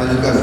Lanjutkan.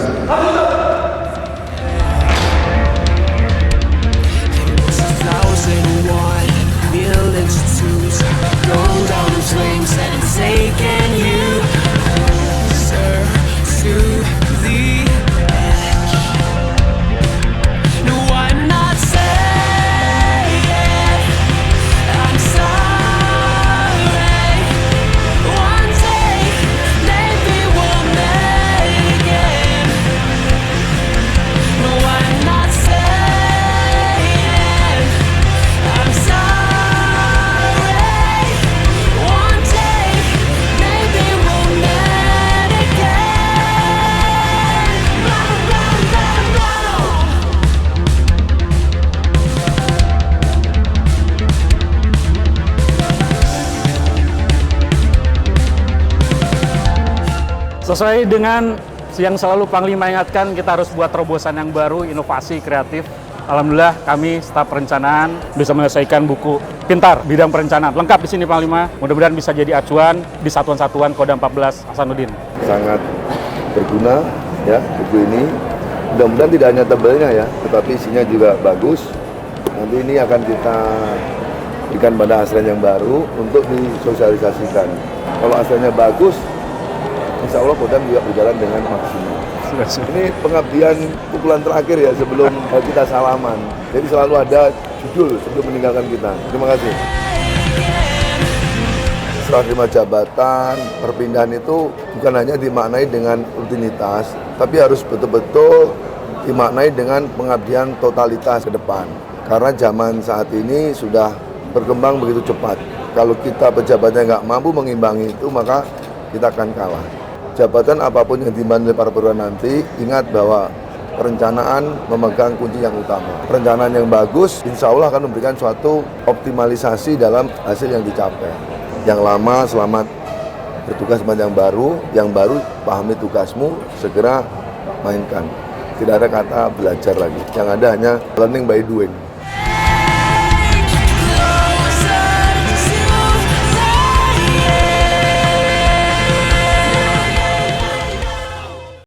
Sesuai dengan yang selalu Panglima ingatkan, kita harus buat terobosan yang baru, inovasi, kreatif. Alhamdulillah kami staf perencanaan bisa menyelesaikan buku pintar bidang perencanaan. Lengkap di sini Panglima, mudah-mudahan bisa jadi acuan di satuan-satuan Kodam 14 Hasanuddin. Sangat berguna ya buku ini. Mudah-mudahan tidak hanya tebelnya ya, tetapi isinya juga bagus. Nanti ini akan kita berikan pada asren yang baru untuk disosialisasikan. Kalau asrennya bagus, insya Allah Kodam juga berjalan dengan maksimal. Ini pengabdian pukulan terakhir ya sebelum kita salaman. Jadi selalu ada judul sebelum meninggalkan kita. Terima kasih. Serah terima jabatan, perpindahan itu bukan hanya dimaknai dengan rutinitas, tapi harus betul-betul dimaknai dengan pengabdian totalitas ke depan. Karena zaman saat ini sudah berkembang begitu cepat. Kalau kita pejabatnya nggak mampu mengimbangi itu, maka kita akan kalah. Jabatan apapun yang dimiliki oleh para perwira nanti, ingat bahwa perencanaan memegang kunci yang utama. Perencanaan yang bagus, insya Allah akan memberikan suatu optimalisasi dalam hasil yang dicapai. Yang lama selamat bertugas sama yang baru pahami tugasmu, segera mainkan. Tidak ada kata belajar lagi, yang ada hanya learning by doing.